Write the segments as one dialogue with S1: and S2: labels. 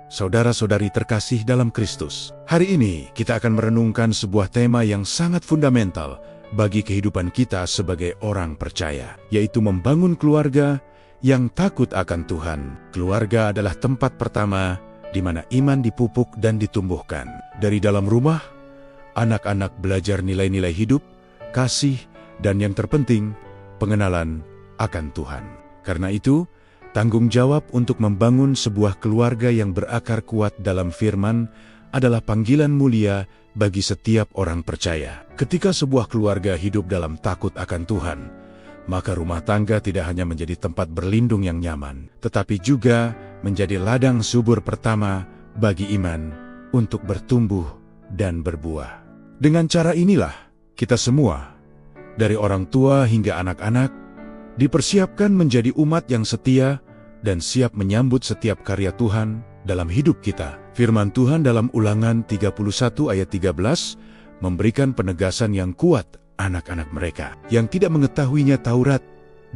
S1: saudara-saudari terkasih dalam Kristus. Hari ini kita akan merenungkan sebuah tema yang sangat fundamental bagi kehidupan kita sebagai orang percaya, yaitu membangun keluarga yang takut akan Tuhan. Keluarga adalah tempat pertama di mana iman dipupuk dan ditumbuhkan. Dari dalam rumah, anak-anak belajar nilai-nilai hidup, kasih, dan yang terpenting, pengenalan akan Tuhan. Karena itu, tanggung jawab untuk membangun sebuah keluarga yang berakar kuat dalam firman adalah panggilan mulia bagi setiap orang percaya. Ketika sebuah keluarga hidup dalam takut akan Tuhan, maka rumah tangga tidak hanya menjadi tempat berlindung yang nyaman, tetapi juga menjadi ladang subur pertama bagi iman untuk bertumbuh dan berbuah. Dengan cara inilah, kita semua, dari orang tua hingga anak-anak, dipersiapkan menjadi umat yang setia dan siap menyambut setiap karya Tuhan dalam hidup kita. Firman Tuhan dalam Ulangan 31 ayat 13 memberikan penegasan yang kuat. Anak-anak mereka yang tidak mengetahuinya Taurat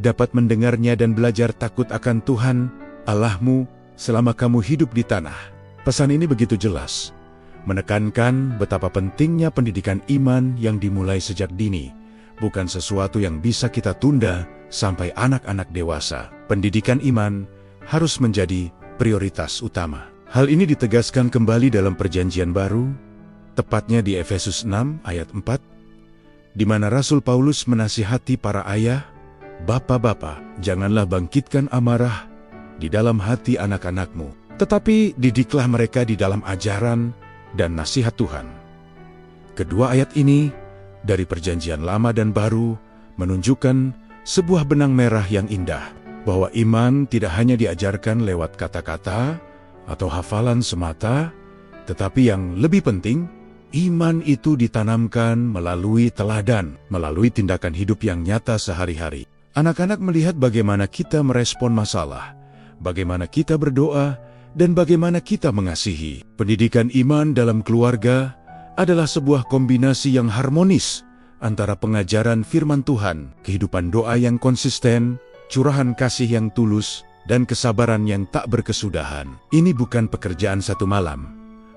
S1: dapat mendengarnya dan belajar takut akan Tuhan Allahmu selama kamu hidup di tanah. Pesan ini begitu jelas, menekankan betapa pentingnya pendidikan iman yang dimulai sejak dini, bukan sesuatu yang bisa kita tunda sampai anak-anak dewasa. Pendidikan iman harus menjadi prioritas utama. Hal ini ditegaskan kembali dalam Perjanjian Baru, tepatnya di Efesus 6 ayat 4, di mana Rasul Paulus menasihati para ayah, "Bapak-bapak, janganlah bangkitkan amarah di dalam hati anak-anakmu, tetapi didiklah mereka di dalam ajaran dan nasihat Tuhan." Kedua ayat ini dari Perjanjian Lama dan Baru menunjukkan sebuah benang merah yang indah, bahwa iman tidak hanya diajarkan lewat kata-kata atau hafalan semata, tetapi yang lebih penting, iman itu ditanamkan melalui teladan, melalui tindakan hidup yang nyata sehari-hari. Anak-anak melihat bagaimana kita merespon masalah, bagaimana kita berdoa, dan bagaimana kita mengasihi. Pendidikan iman dalam keluarga adalah sebuah kombinasi yang harmonis antara pengajaran firman Tuhan, kehidupan doa yang konsisten, curahan kasih yang tulus, dan kesabaran yang tak berkesudahan. Ini bukan pekerjaan satu malam,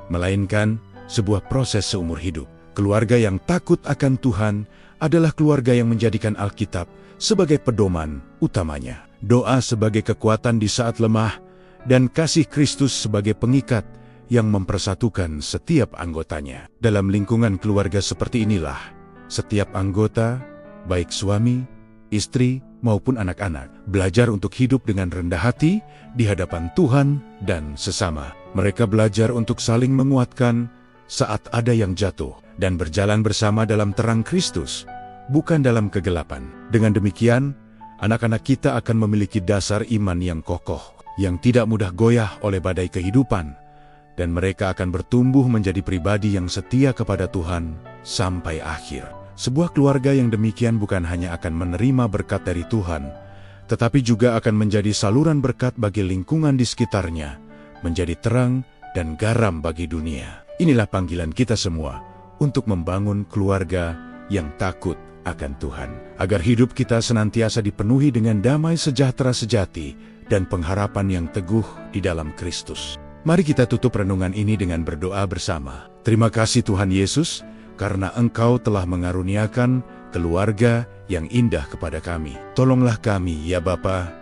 S1: melainkan sebuah proses seumur hidup. Keluarga yang takut akan Tuhan adalah keluarga yang menjadikan Alkitab sebagai pedoman utamanya, doa sebagai kekuatan di saat lemah, dan kasih Kristus sebagai pengikat yang mempersatukan setiap anggotanya. Dalam lingkungan keluarga seperti inilah, setiap anggota, baik suami, istri, maupun anak-anak, belajar untuk hidup dengan rendah hati di hadapan Tuhan dan sesama. Mereka belajar untuk saling menguatkan saat ada yang jatuh, dan berjalan bersama dalam terang Kristus, bukan dalam kegelapan. Dengan demikian, anak-anak kita akan memiliki dasar iman yang kokoh, yang tidak mudah goyah oleh badai kehidupan, dan mereka akan bertumbuh menjadi pribadi yang setia kepada Tuhan sampai akhir. Sebuah keluarga yang demikian bukan hanya akan menerima berkat dari Tuhan, tetapi juga akan menjadi saluran berkat bagi lingkungan di sekitarnya, menjadi terang dan garam bagi dunia. Inilah panggilan kita semua untuk membangun keluarga yang takut akan Tuhan, agar hidup kita senantiasa dipenuhi dengan damai sejahtera sejati dan pengharapan yang teguh di dalam Kristus. Mari kita tutup renungan ini dengan berdoa bersama. Terima kasih Tuhan Yesus, karena Engkau telah mengaruniakan keluarga yang indah kepada kami. Tolonglah kami, ya Bapa,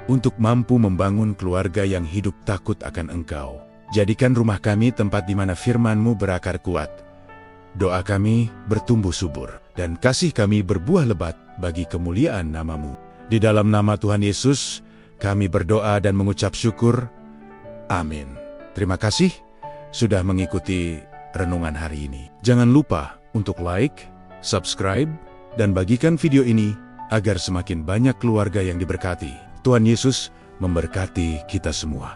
S1: untuk mampu membangun keluarga yang hidup takut akan Engkau. Jadikan rumah kami tempat di mana firman-Mu berakar kuat. Doa kami bertumbuh subur, dan kasih kami berbuah lebat bagi kemuliaan nama-Mu. Di dalam nama Tuhan Yesus, kami berdoa dan mengucap syukur. Amin. Terima kasih sudah mengikuti renungan hari ini. Jangan lupa untuk like, subscribe, dan bagikan video ini agar semakin banyak keluarga yang diberkati. Tuhan Yesus memberkati kita semua.